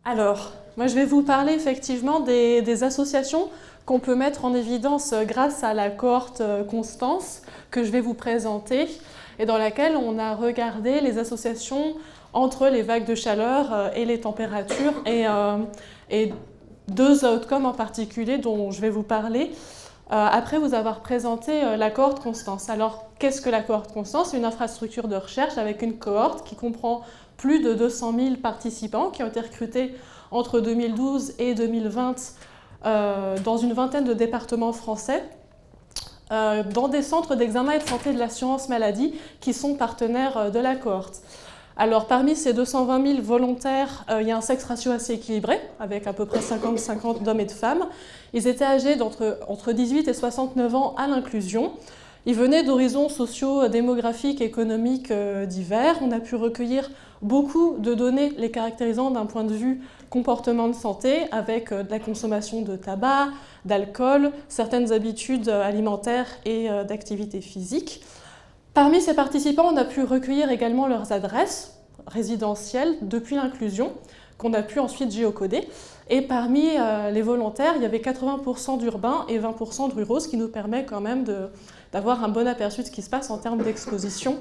Alors, moi je vais vous parler effectivement des associations qu'on peut mettre en évidence grâce à la cohorte Constance que je vais vous présenter et dans laquelle on a regardé les associations entre les vagues de chaleur et les températures et deux outcomes en particulier dont je vais vous parler après vous avoir présenté la cohorte Constance. Alors, qu'est-ce que la cohorte Constance? C'est une infrastructure de recherche avec une cohorte qui comprend plus de 200 000 participants qui ont été recrutés entre 2012 et 2020 dans une vingtaine de départements français, dans des centres d'examen et de santé de l'assurance maladie qui sont partenaires de la cohorte. Alors parmi ces 220 000 volontaires, il y a un sexe ratio assez équilibré, avec à peu près 50-50 d'hommes et de femmes. Ils étaient âgés entre 18 et 69 ans à l'inclusion. Ils venaient d'horizons sociaux, démographiques, économiques divers. On a pu recueillir beaucoup de données les caractérisant d'un point de vue comportement de santé, avec de la consommation de tabac, d'alcool, certaines habitudes alimentaires et d'activité physique. Parmi ces participants, on a pu recueillir également leurs adresses résidentielles depuis l'inclusion, qu'on a pu ensuite géocoder. Et parmi les volontaires, il y avait 80% d'urbains et 20% de ruraux, ce qui nous permet quand même d'avoir un bon aperçu de ce qui se passe en termes d'exposition,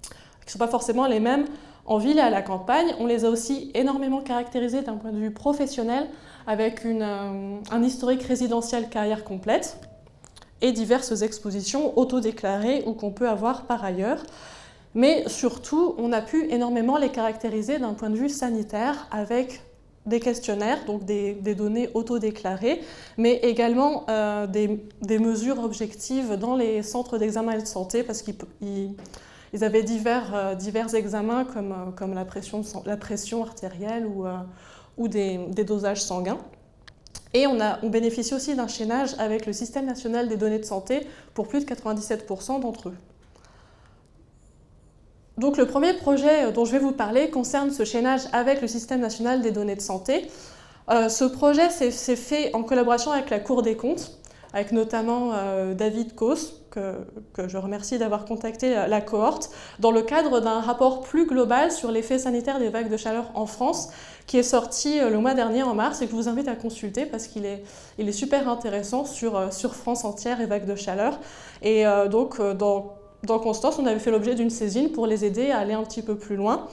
qui ne sont pas forcément les mêmes en ville et à la campagne. On les a aussi énormément caractérisés d'un point de vue professionnel, avec un historique résidentiel carrière complète, et diverses expositions autodéclarées ou qu'on peut avoir par ailleurs. Mais surtout, on a pu énormément les caractériser d'un point de vue sanitaire avec des questionnaires, donc des données autodéclarées, mais également des mesures objectives dans les centres d'examen et de santé, parce qu'ils avaient divers examens comme la pression artérielle ou des dosages sanguins. Et on bénéficie aussi d'un chaînage avec le système national des données de santé pour plus de 97% d'entre eux. Donc le premier projet dont je vais vous parler concerne ce chaînage avec le système national des données de santé. Ce projet s'est fait en collaboration avec la Cour des comptes, avec notamment David Cos, que je remercie d'avoir contacté la cohorte, dans le cadre d'un rapport plus global sur l'effet sanitaire des vagues de chaleur en France, qui est sorti le mois dernier en mars et que je vous invite à consulter parce qu'il est super intéressant sur France entière et vagues de chaleur. Et donc dans Constance, on avait fait l'objet d'une saisine pour les aider à aller un petit peu plus loin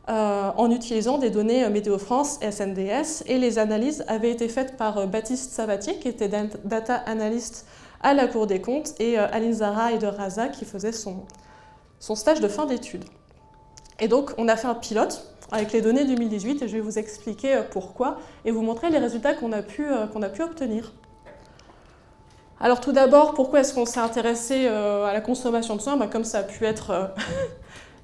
en utilisant des données Météo France et SNDS. Et les analyses avaient été faites par Baptiste Sabatier, qui était data analyst à la Cour des comptes, et Aline Zara et de Raza, qui faisait son stage de fin d'études. Et donc, on a fait un pilote avec les données 2018, et je vais vous expliquer pourquoi, et vous montrer les résultats qu'on a pu obtenir. Alors tout d'abord, pourquoi est-ce qu'on s'est intéressé à la consommation de soins? Comme ça a pu être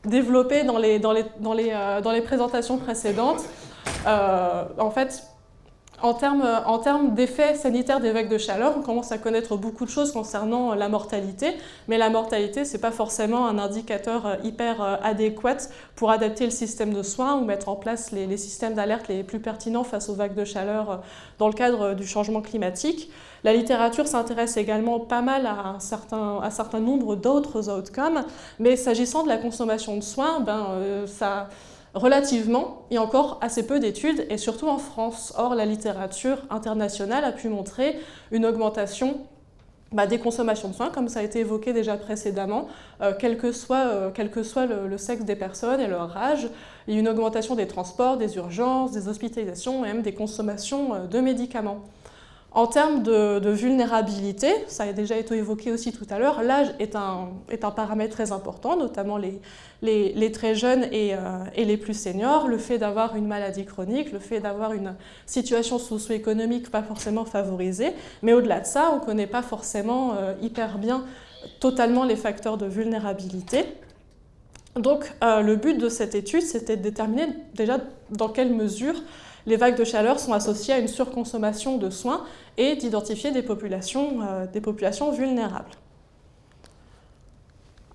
développé dans les présentations précédentes. En fait, en termes d'effets sanitaires des vagues de chaleur, on commence à connaître beaucoup de choses concernant la mortalité, mais la mortalité, ce n'est pas forcément un indicateur hyper adéquat pour adapter le système de soins ou mettre en place les systèmes d'alerte les plus pertinents face aux vagues de chaleur dans le cadre du changement climatique. La littérature s'intéresse également pas mal à un certain nombre d'autres outcomes, mais s'agissant de la consommation de soins, relativement, il y a encore assez peu d'études, et surtout en France. Or, la littérature internationale a pu montrer une augmentation des consommations de soins, comme ça a été évoqué déjà précédemment, quel que soit le sexe des personnes et leur âge. Il y a une augmentation des transports, des urgences, des hospitalisations et même des consommations de médicaments. En termes de vulnérabilité, ça a déjà été évoqué aussi tout à l'heure, l'âge est un paramètre très important, notamment les très jeunes et les plus seniors, le fait d'avoir une maladie chronique, le fait d'avoir une situation socio-économique pas forcément favorisée, mais au-delà de ça, on ne connaît pas forcément hyper bien totalement les facteurs de vulnérabilité. Donc le but de cette étude, c'était de déterminer déjà dans quelle mesure les vagues de chaleur sont associées à une surconsommation de soins et d'identifier des populations vulnérables.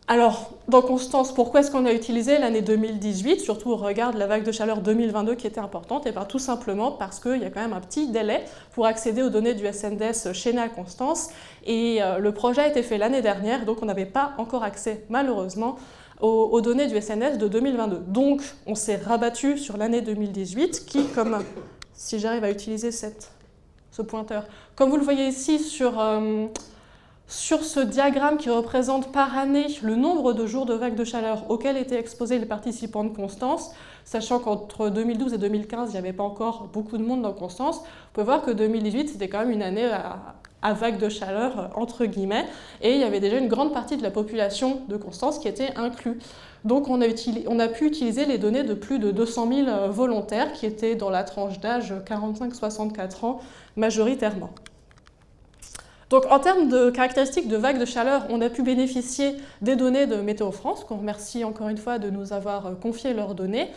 Alors, dans Constance, pourquoi est-ce qu'on a utilisé l'année 2018, surtout au regard de la vague de chaleur 2022 qui était importante? Et bien, tout simplement parce qu'il y a quand même un petit délai pour accéder aux données du SNDS chez NA Constance. Et le projet a été fait l'année dernière, donc on n'avait pas encore accès, malheureusement, aux données du SNS de 2022. Donc, on s'est rabattu sur l'année 2018 qui, comme si j'arrive à utiliser ce pointeur, comme vous le voyez ici sur ce diagramme qui représente par année le nombre de jours de vagues de chaleur auxquels étaient exposés les participants de Constance, sachant qu'entre 2012 et 2015, il n'y avait pas encore beaucoup de monde dans Constance, vous pouvez voir que 2018, c'était quand même une année à vagues de chaleur, entre guillemets, et il y avait déjà une grande partie de la population de Constance qui était inclue. Donc on a pu utiliser les données de plus de 200 000 volontaires qui étaient dans la tranche d'âge 45-64 ans majoritairement. Donc en termes de caractéristiques de vagues de chaleur, on a pu bénéficier des données de Météo France, qu'on remercie encore une fois de nous avoir confié leurs données.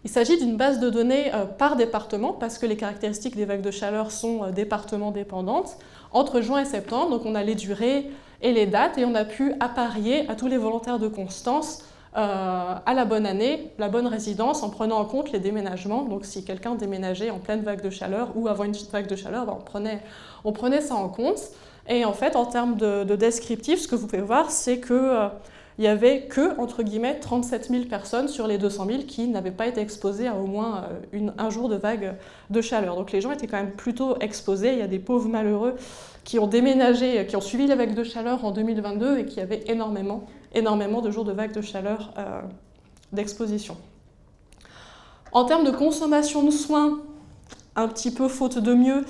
Il s'agit d'une base de données par département, parce que les caractéristiques des vagues de chaleur sont département dépendantes. Entre juin et septembre, donc on a les durées et les dates, et on a pu apparier à tous les volontaires de Constance à la bonne année, la bonne résidence, en prenant en compte les déménagements. Donc si quelqu'un déménageait en pleine vague de chaleur ou avant une vague de chaleur, on prenait ça en compte. Et en fait, en termes de descriptif, ce que vous pouvez voir, c'est qu'il n'y avait que, entre guillemets, 37 000 personnes sur les 200 000 qui n'avaient pas été exposées à au moins un jour de vague de chaleur. Donc les gens étaient quand même plutôt exposés. Il y a des pauvres malheureux qui ont déménagé, qui ont suivi la vague de chaleur en 2022 et qui avaient énormément de jours de vague de chaleur d'exposition. En termes de consommation de soins, un petit peu faute de mieux,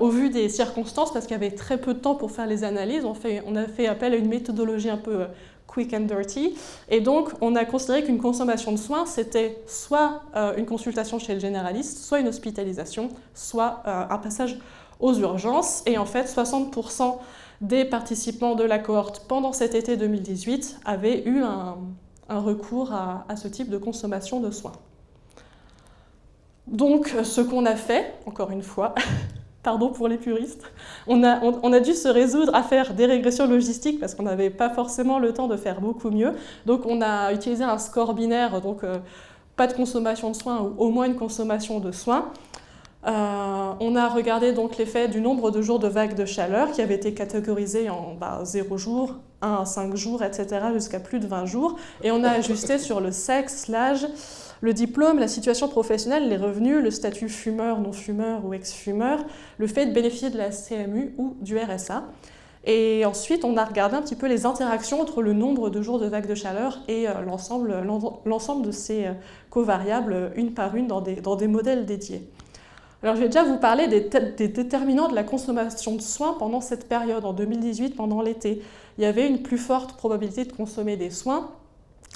au vu des circonstances, parce qu'il y avait très peu de temps pour faire les analyses, on a fait appel à une méthodologie un peu quick and dirty, et donc on a considéré qu'une consommation de soins, c'était soit une consultation chez le généraliste, soit une hospitalisation, soit un passage aux urgences, et en fait 60% des participants de la cohorte pendant cet été 2018 avaient eu un recours à ce type de consommation de soins. Donc ce qu'on a fait, encore une fois, pardon pour les puristes, on a dû se résoudre à faire des régressions logistiques parce qu'on n'avait pas forcément le temps de faire beaucoup mieux. Donc on a utilisé un score binaire, donc pas de consommation de soins ou au moins une consommation de soins. On a regardé donc l'effet du nombre de jours de vagues de chaleur qui avaient été catégorisés en 0 jours, 1 à 5 jours, etc. jusqu'à plus de 20 jours. Et on a ajusté sur le sexe, l'âge, le diplôme, la situation professionnelle, les revenus, le statut fumeur, non-fumeur ou ex-fumeur, le fait de bénéficier de la CMU ou du RSA. Et ensuite, on a regardé un petit peu les interactions entre le nombre de jours de vagues de chaleur et l'ensemble de ces covariables, une par une, dans des modèles dédiés. Alors, je vais déjà vous parler des déterminants de la consommation de soins pendant cette période, en 2018, pendant l'été. Il y avait une plus forte probabilité de consommer des soins,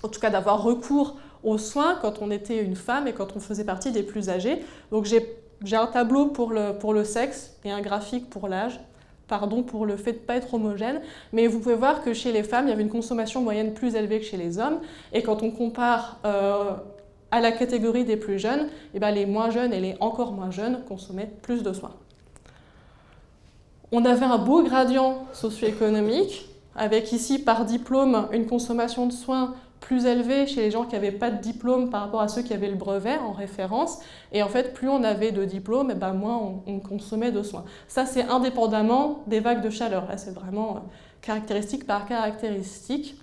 en tout cas d'avoir recours aux soins quand on était une femme et quand on faisait partie des plus âgés. Donc j'ai un tableau pour le sexe et un graphique pour l'âge. Pardon pour le fait de ne pas être homogène, mais vous pouvez voir que chez les femmes, il y avait une consommation moyenne plus élevée que chez les hommes. Et quand on compare à la catégorie des plus jeunes, les moins jeunes et les encore moins jeunes consommaient plus de soins. On avait un beau gradient socio-économique, avec ici par diplôme une consommation de soins plus élevée chez les gens qui n'avaient pas de diplôme par rapport à ceux qui avaient le brevet en référence. Et en fait, plus on avait de diplômes, moins on consommait de soins. Ça, c'est indépendamment des vagues de chaleur. Là, c'est vraiment caractéristique par caractéristique.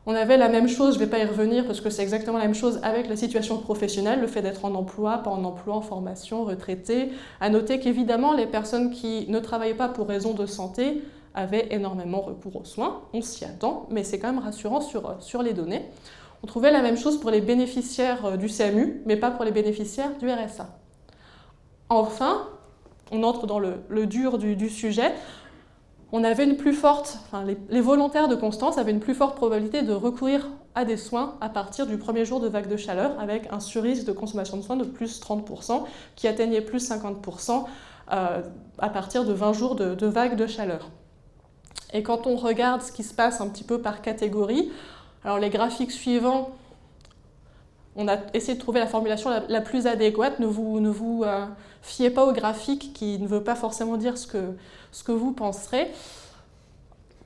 On avait la même chose, je ne vais pas y revenir parce que c'est exactement la même chose avec la situation professionnelle, le fait d'être en emploi, pas en emploi, en formation, retraité. À noter qu'évidemment, les personnes qui ne travaillaient pas pour raison de santé avaient énormément recours aux soins, on s'y attend, mais c'est quand même rassurant sur les données. On trouvait la même chose pour les bénéficiaires du CMU, mais pas pour les bénéficiaires du RSA. Enfin, on entre dans le dur du sujet, on avait une plus forte, les volontaires de Constance avaient une plus forte probabilité de recourir à des soins à partir du premier jour de vague de chaleur, avec un surrisque de consommation de soins de plus 30%, qui atteignait plus 50% à partir de 20 jours de vague de chaleur. Et quand on regarde ce qui se passe un petit peu par catégorie, alors les graphiques suivants, on a essayé de trouver la formulation la plus adéquate. Ne vous fiez pas au graphique qui ne veut pas forcément dire ce que vous penserez.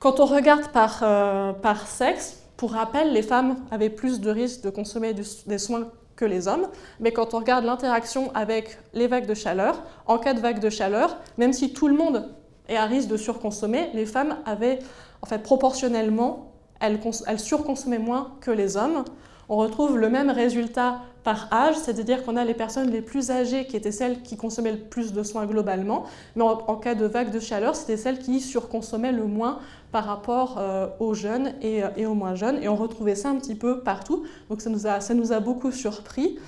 Quand on regarde par sexe, pour rappel, les femmes avaient plus de risques de consommer des soins que les hommes, mais quand on regarde l'interaction avec les vagues de chaleur, en cas de vague de chaleur, même si tout le monde est à risque de surconsommer, les femmes avaient en fait proportionnellement elles surconsommaient moins que les hommes. On retrouve le même résultat par âge, c'est-à-dire qu'on a les personnes les plus âgées qui étaient celles qui consommaient le plus de soins globalement, mais en cas de vague de chaleur, c'était celles qui surconsommaient le moins par rapport aux jeunes et aux moins jeunes. Et on retrouvait ça un petit peu partout, donc ça nous a beaucoup surpris.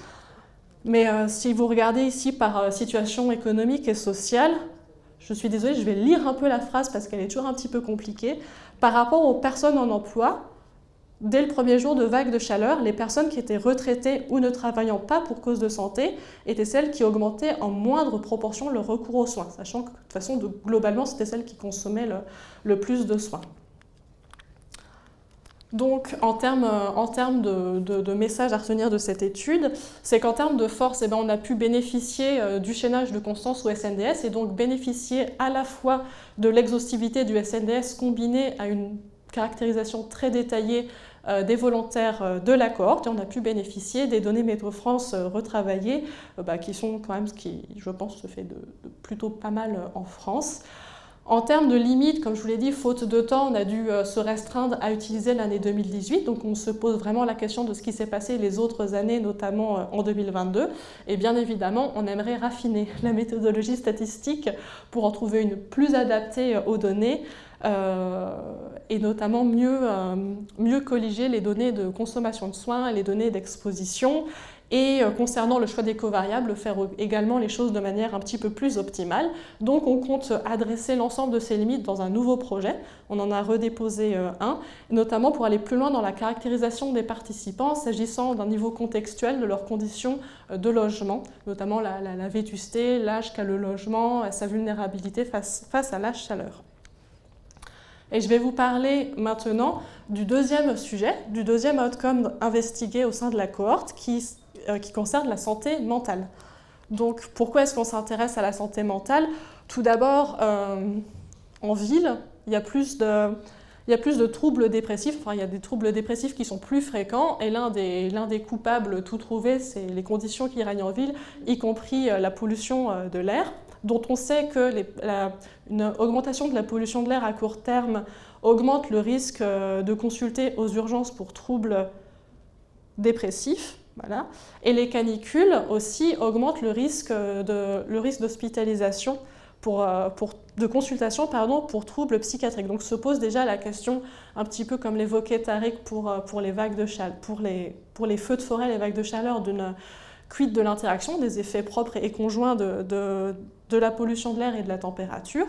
Mais si vous regardez ici par situation économique et sociale, je suis désolée, je vais lire un peu la phrase parce qu'elle est toujours un petit peu compliquée. Par rapport aux personnes en emploi, dès le premier jour de vague de chaleur, les personnes qui étaient retraitées ou ne travaillant pas pour cause de santé étaient celles qui augmentaient en moindre proportion le recours aux soins, sachant que de toute façon, globalement, c'était celles qui consommaient le plus de soins. Donc, en termes de messages à retenir de cette étude, c'est qu'en termes de force, on a pu bénéficier du chaînage de Constance au SNDS et donc bénéficier à la fois de l'exhaustivité du SNDS combinée à une caractérisation très détaillée des volontaires de la cohorte, et on a pu bénéficier des données Météo France retravaillées, qui sont quand même ce qui, je pense, se fait de plutôt pas mal en France. En termes de limites, comme je vous l'ai dit, faute de temps, on a dû se restreindre à utiliser l'année 2018, donc on se pose vraiment la question de ce qui s'est passé les autres années, notamment en 2022, et bien évidemment, on aimerait raffiner la méthodologie statistique pour en trouver une plus adaptée aux données, et notamment mieux colliger les données de consommation de soins et les données d'exposition. Et concernant le choix des covariables, faire également les choses de manière un petit peu plus optimale. Donc on compte adresser l'ensemble de ces limites dans un nouveau projet. On en a redéposé un, notamment pour aller plus loin dans la caractérisation des participants, s'agissant d'un niveau contextuel de leurs conditions de logement, notamment la vétusté, l'âge qu'a le logement, sa vulnérabilité face à la chaleur. Et je vais vous parler maintenant du deuxième sujet, du deuxième outcome investigué au sein de la cohorte qui concerne la santé mentale. Donc pourquoi est-ce qu'on s'intéresse à la santé mentale? Tout d'abord, en ville, il y a plus de troubles dépressifs, enfin il y a des troubles dépressifs qui sont plus fréquents, et l'un des coupables tout trouvé, c'est les conditions qui règnent en ville, y compris la pollution de l'air, dont on sait qu'une augmentation de la pollution de l'air à court terme augmente le risque de consulter aux urgences pour troubles dépressifs. Voilà. Et les canicules aussi augmentent le risque d'hospitalisation de consultation pour troubles psychiatriques. Donc se pose déjà la question, un petit peu comme l'évoquait Tariq pour les vagues de chaleur, pour les feux de forêt, les vagues de chaleur, quid de l'interaction, des effets propres et conjoints de la pollution de l'air et de la température.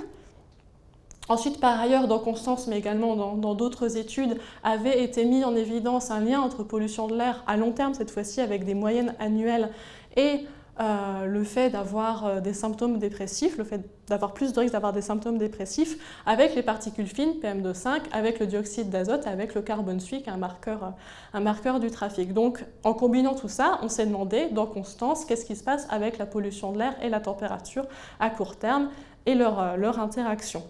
Ensuite, par ailleurs, dans Constance, mais également dans d'autres études, avait été mis en évidence un lien entre pollution de l'air à long terme, cette fois-ci avec des moyennes annuelles, et le fait d'avoir des symptômes dépressifs, le fait d'avoir plus de risque d'avoir des symptômes dépressifs avec les particules fines, PM2,5, avec le dioxyde d'azote, avec le carbone suie, qui est un marqueur du trafic. Donc, en combinant tout ça, on s'est demandé, dans Constance, qu'est-ce qui se passe avec la pollution de l'air et la température à court terme et leur interaction.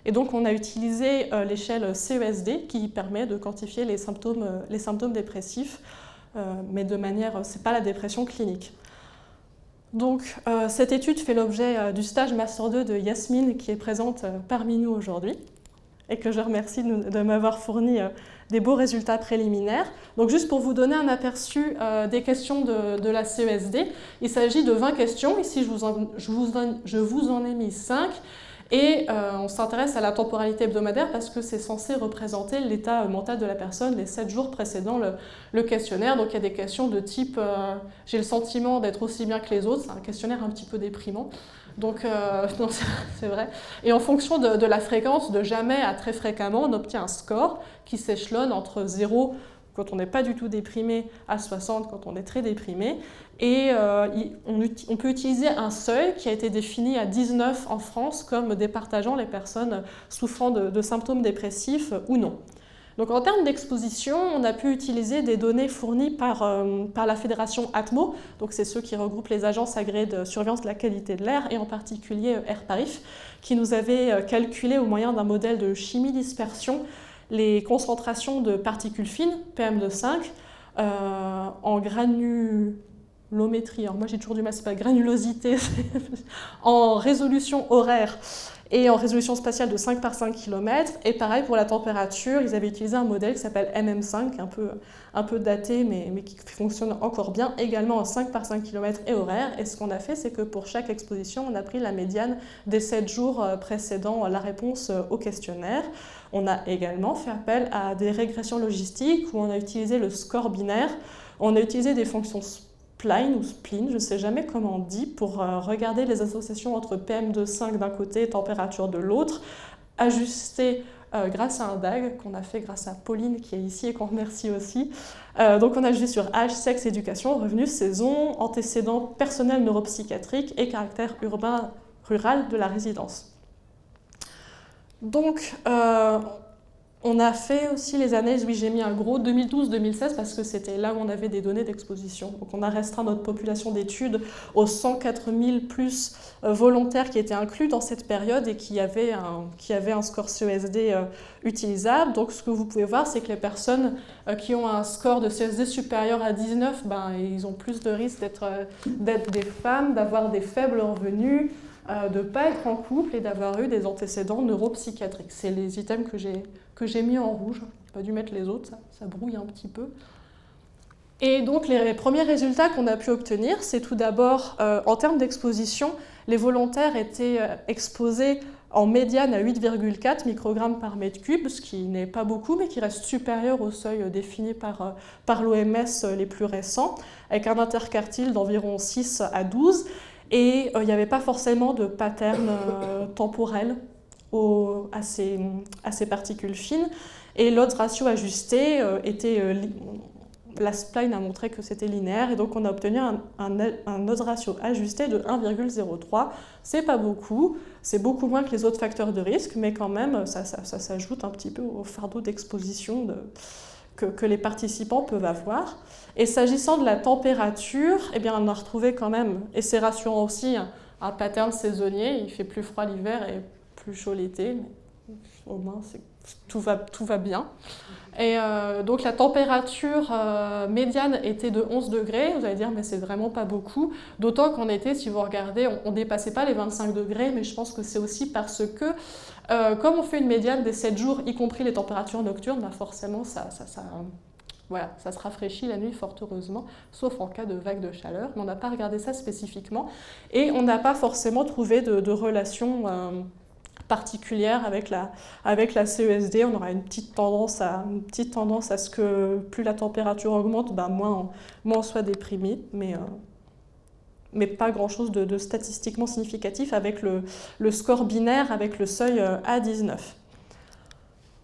Et donc, on a utilisé l'échelle CESD qui permet de quantifier les symptômes dépressifs, mais de manière, c'est pas la dépression clinique. Donc, cette étude fait l'objet du stage Master 2 de Yasmine qui est présente parmi nous aujourd'hui et que je remercie de m'avoir fourni des beaux résultats préliminaires. Donc, juste pour vous donner un aperçu des questions de la CESD, il s'agit de 20 questions. Ici, je vous en ai mis 5. Et on s'intéresse à la temporalité hebdomadaire parce que c'est censé représenter l'état mental de la personne les 7 jours précédant le questionnaire. Donc il y a des questions de type « j'ai le sentiment d'être aussi bien que les autres », c'est un questionnaire un petit peu déprimant. Donc non, c'est vrai. Et en fonction de la fréquence, de jamais à très fréquemment, on obtient un score qui s'échelonne entre 0 quand on n'est pas du tout déprimé, à 60 quand on est très déprimé. Et on peut utiliser un seuil qui a été défini à 19 en France comme départageant les personnes souffrant de symptômes dépressifs ou non. Donc en termes d'exposition, on a pu utiliser des données fournies par la fédération ATMO, donc c'est ceux qui regroupent les agences agréées de surveillance de la qualité de l'air, et en particulier AirParif, qui nous avait calculé au moyen d'un modèle de chimie dispersion les concentrations de particules fines, PM2,5, en granulomètrie. Alors moi j'ai toujours du mal, c'est pas granulosité, en résolution horaire et en résolution spatiale de 5 par 5 km. Et pareil pour la température, ils avaient utilisé un modèle qui s'appelle MM5, un peu daté mais qui fonctionne encore bien, également en 5 par 5 km et horaire. Et ce qu'on a fait, c'est que pour chaque exposition, on a pris la médiane des 7 jours précédant la réponse au questionnaire. On a également fait appel à des régressions logistiques où on a utilisé le score binaire. On a utilisé des fonctions spline ou spleen, je ne sais jamais comment on dit, pour regarder les associations entre PM2,5 d'un côté et température de l'autre, ajustées grâce à un DAG qu'on a fait grâce à Pauline qui est ici et qu'on remercie aussi. Donc on a ajusté sur âge, sexe, éducation, revenus, saison, antécédents personnels neuropsychiatriques et caractère urbain rural de la résidence. Donc, on a fait aussi les analyses, oui j'ai mis un gros 2012-2016 parce que c'était là où on avait des données d'exposition. Donc on a restreint notre population d'études aux 104 000 plus volontaires qui étaient inclus dans cette période et qui avaient un score CESD utilisable. Donc ce que vous pouvez voir, c'est que les personnes qui ont un score de CESD supérieur à 19, ils ont plus de risques d'être des femmes, d'avoir des faibles revenus, de ne pas être en couple et d'avoir eu des antécédents neuropsychiatriques. C'est les items que j'ai mis en rouge. Je n'ai pas dû mettre les autres, ça brouille un petit peu. Et donc les premiers résultats qu'on a pu obtenir, c'est tout d'abord, en termes d'exposition, les volontaires étaient exposés en médiane à 8,4 microgrammes par mètre cube, ce qui n'est pas beaucoup, mais qui reste supérieur au seuil défini par l'OMS les plus récents, avec un interquartile d'environ 6 à 12. Et il n'y avait pas forcément de pattern temporel à ces particules fines. Et l'odds ratio ajusté la spline a montré que c'était linéaire, et donc on a obtenu un odds ratio ajusté de 1,03. C'est pas beaucoup, c'est beaucoup moins que les autres facteurs de risque, mais quand même, ça s'ajoute un petit peu au fardeau d'exposition que les participants peuvent avoir. Et s'agissant de la température, eh bien, on a retrouvé quand même, et c'est rassurant aussi, un pattern saisonnier. Il fait plus froid l'hiver et plus chaud l'été, mais au moins tout va bien. Et donc la température médiane était de 11 degrés. Vous allez dire, mais c'est vraiment pas beaucoup. D'autant qu'en été, si vous regardez, on ne dépassait pas les 25 degrés, mais je pense que c'est aussi parce que, comme on fait une médiane des 7 jours, y compris les températures nocturnes, forcément, ça se rafraîchit la nuit, fort heureusement, sauf en cas de vague de chaleur. Mais on n'a pas regardé ça spécifiquement. Et on n'a pas forcément trouvé de relation particulière avec la CESD. On aura une petite tendance à ce que plus la température augmente, moins on soit déprimé, mais pas grand-chose de statistiquement significatif avec le score binaire, avec le seuil A19.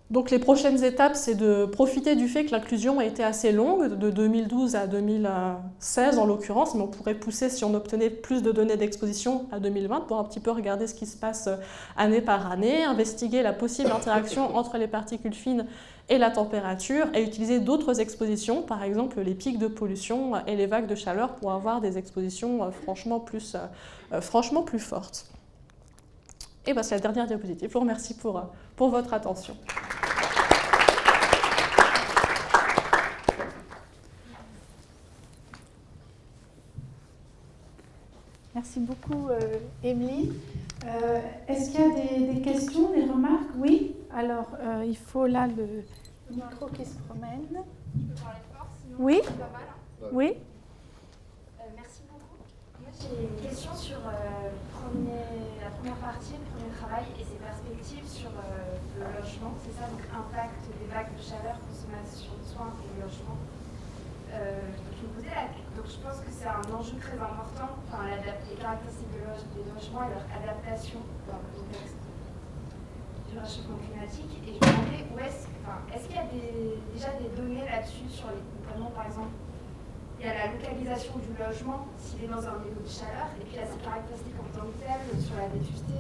Donc les prochaines étapes, c'est de profiter du fait que l'inclusion a été assez longue, de 2012 à 2016 en l'occurrence, mais on pourrait pousser, si on obtenait plus de données d'exposition, à 2020 pour un petit peu regarder ce qui se passe année par année, investiguer la possible interaction entre les particules fines et la température, et utiliser d'autres expositions, par exemple les pics de pollution et les vagues de chaleur, pour avoir des expositions franchement plus fortes. Et c'est la dernière diapositive. Je vous remercie pour votre attention. Merci beaucoup, Émilie. Est-ce qu'il y a des questions, des remarques? Oui. Alors, il faut là le micro qui se promène. Je peux parler fort, sinon oui. C'est pas mal. Oui. Merci beaucoup. Moi, j'ai une question sur la première partie, le premier travail et ses perspectives sur le logement. C'est ça, donc impact des vagues de chaleur, consommation de soins et logement. Donc je pense que c'est un enjeu très important, les caractéristiques des logements et leur adaptation dans le contexte du réchauffement climatique. Et je me demandais est-ce qu'il y a déjà des données là-dessus, notamment par exemple, il y a la localisation du logement, s'il est dans un niveau de chaleur, et puis il y a ses caractéristiques en tant que telles, sur la vétusté,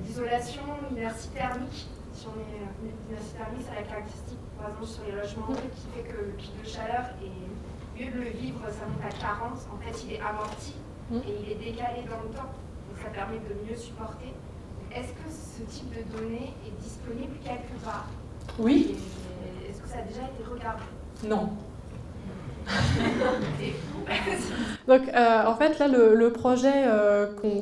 l'isolation, l'inertie thermique. Si on est l'inertie thermique, c'est la caractéristique, par exemple, sur les logements qui fait que le pic de chaleur, au lieu de le vivre, ça monte à 40, en fait, il est amorti et il est décalé dans le temps. Donc ça permet de mieux supporter. Est-ce que ce type de données est disponible quelque part? Oui. Est-ce que ça a déjà été regardé? Non. Donc, en fait, là, le projet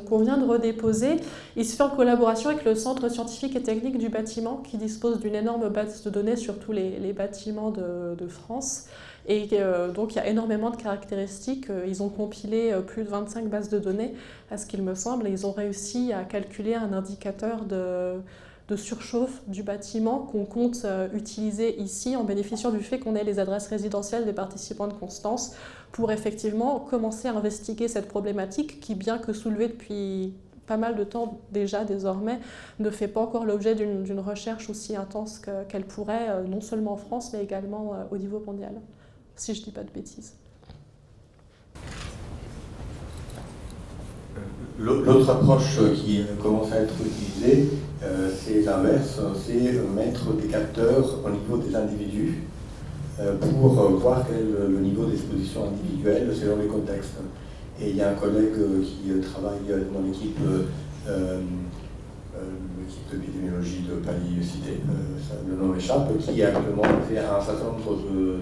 qu'on vient de redéposer, il se fait en collaboration avec le Centre scientifique et technique du bâtiment, qui dispose d'une énorme base de données sur tous les bâtiments de France. Et donc, il y a énormément de caractéristiques. Ils ont compilé plus de 25 bases de données, à ce qu'il me semble, et ils ont réussi à calculer un indicateur de surchauffe du bâtiment qu'on compte utiliser ici en bénéficiant du fait qu'on ait les adresses résidentielles des participants de Constance pour effectivement commencer à investiguer cette problématique qui, bien que soulevée depuis pas mal de temps déjà désormais, ne fait pas encore l'objet d'une recherche aussi intense qu'elle pourrait, non seulement en France, mais également au niveau mondial, si je ne dis pas de bêtises. L'autre approche qui commence à être utilisée, c'est l'inverse, c'est mettre des capteurs au niveau des individus pour voir quel est le niveau d'exposition individuelle selon les contextes. Et il y a un collègue qui travaille dans l'équipe d'épidémiologie de Paris-Cité, le nom m'échappe, qui a actuellement fait un certain nombre de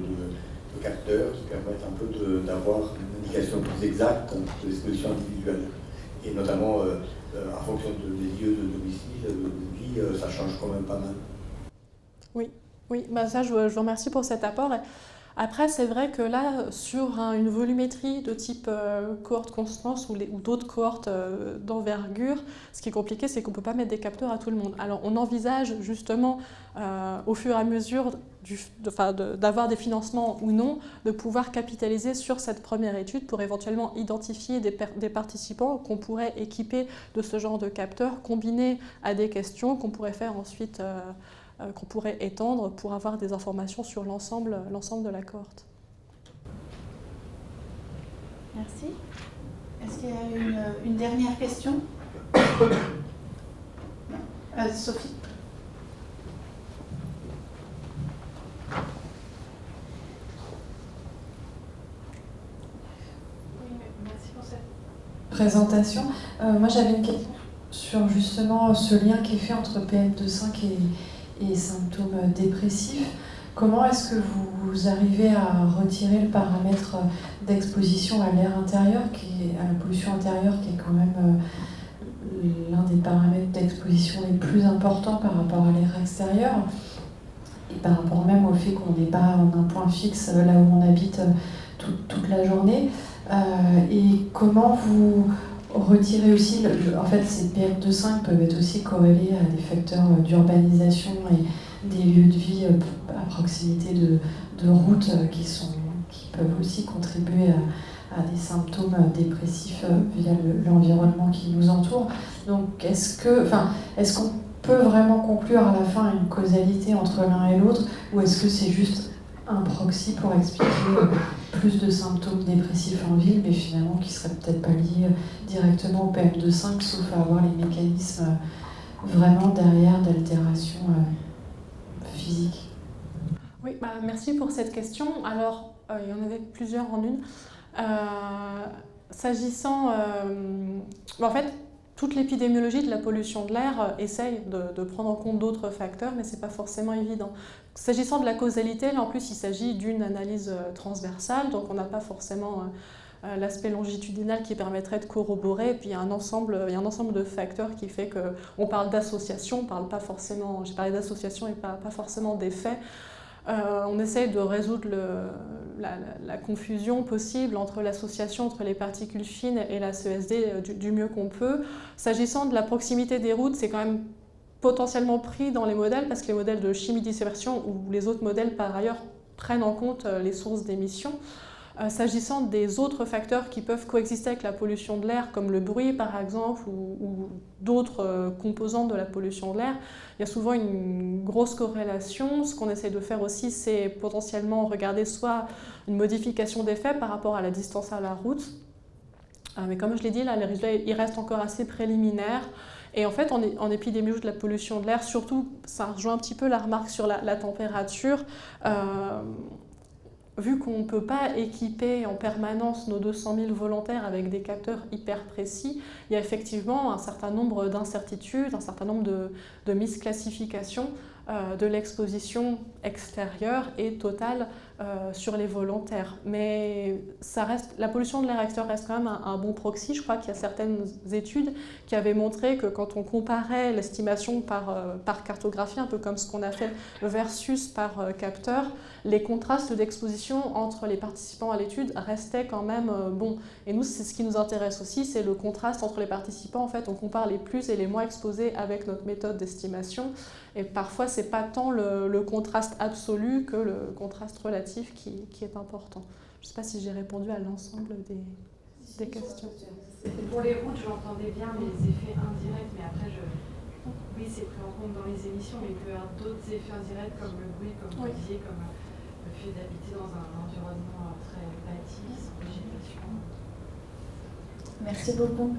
capteurs qui permettent un peu d'avoir une indication plus exacte de l'exposition individuelle. Et notamment, en fonction des lieux de domicile, de vie, ça change quand même pas mal. Oui, bah ça, je vous remercie pour cet apport. Après, c'est vrai que là, sur une volumétrie de type cohorte Constance ou d'autres cohortes d'envergure, ce qui est compliqué, c'est qu'on ne peut pas mettre des capteurs à tout le monde. Alors, on envisage justement, au fur et à mesure d'avoir des financements ou non, de pouvoir capitaliser sur cette première étude pour éventuellement identifier des participants qu'on pourrait équiper de ce genre de capteurs, combinés à des questions qu'on pourrait faire ensuite... qu'on pourrait étendre pour avoir des informations sur l'ensemble de la cohorte. Merci. Est-ce qu'il y a une dernière question? Sophie. Oui, merci pour cette présentation. Moi, j'avais une question sur justement ce lien qui est fait entre PM2,5 et symptômes dépressifs. Comment est-ce que vous arrivez à retirer le paramètre d'exposition à l'air intérieur, à la pollution intérieure, qui est quand même l'un des paramètres d'exposition les plus importants par rapport à l'air extérieur, et par rapport même au fait qu'on n'est pas en un point fixe là où on habite toute la journée, et comment vous retirer aussi, en fait, ces PM2,5 peuvent être aussi corrélés à des facteurs d'urbanisation et des lieux de vie à proximité de routes qui peuvent aussi contribuer à des symptômes dépressifs via l'environnement qui nous entoure. Donc, est-ce qu'on peut vraiment conclure à la fin une causalité entre l'un et l'autre, ou est-ce que c'est juste un proxy pour expliquer plus de symptômes dépressifs en ville, mais finalement qui ne seraient peut-être pas liés directement au PM2,5, sauf à avoir les mécanismes vraiment derrière d'altération physique? Oui, merci pour cette question. Alors, il y en avait plusieurs en une. S'agissant... en fait, toute l'épidémiologie de la pollution de l'air essaye de prendre en compte d'autres facteurs, mais ce n'est pas forcément évident. S'agissant de la causalité, là en plus il s'agit d'une analyse transversale, donc on n'a pas forcément l'aspect longitudinal qui permettrait de corroborer, et puis il y a un ensemble de facteurs qui fait qu'on parle d'association, on parle pas forcément, j'ai parlé d'association et pas forcément d'effet. On essaye de résoudre la confusion possible entre l'association entre les particules fines et la CESD du mieux qu'on peut. S'agissant de la proximité des routes, c'est quand même potentiellement pris dans les modèles, parce que les modèles de chimie dispersion ou les autres modèles par ailleurs prennent en compte les sources d'émissions. S'agissant des autres facteurs qui peuvent coexister avec la pollution de l'air, comme le bruit par exemple, ou d'autres composantes de la pollution de l'air, il y a souvent une grosse corrélation. Ce qu'on essaie de faire aussi, c'est potentiellement regarder soit une modification d'effet par rapport à la distance à la route, mais comme je l'ai dit, là, les résultats ils restent encore assez préliminaires. Et en fait, en épidémiologie de la pollution de l'air, surtout, ça rejoint un petit peu la remarque sur la température. Vu qu'on ne peut pas équiper en permanence nos 200 000 volontaires avec des capteurs hyper précis, il y a effectivement un certain nombre d'incertitudes, un certain nombre de misclassifications de l'exposition extérieure est totale sur les volontaires. Mais la pollution de l'air extérieur reste quand même un bon proxy. Je crois qu'il y a certaines études qui avaient montré que quand on comparait l'estimation par cartographie, un peu comme ce qu'on a fait, versus par capteur, les contrastes d'exposition entre les participants à l'étude restaient quand même bons. Et nous, c'est ce qui nous intéresse aussi, c'est le contraste entre les participants. En fait, on compare les plus et les moins exposés avec notre méthode d'estimation. Et parfois, ce n'est pas tant le contraste absolu que le contraste relatif qui est important. Je ne sais pas si j'ai répondu à l'ensemble des questions. Pour les routes, j'entendais bien les effets indirects, mais après, oui, c'est pris en compte dans les émissions, mais il peut y avoir d'autres effets indirects comme le bruit, comme vous disiez, comme le fait d'habiter dans un environnement très bâti, sans végétation. Merci beaucoup.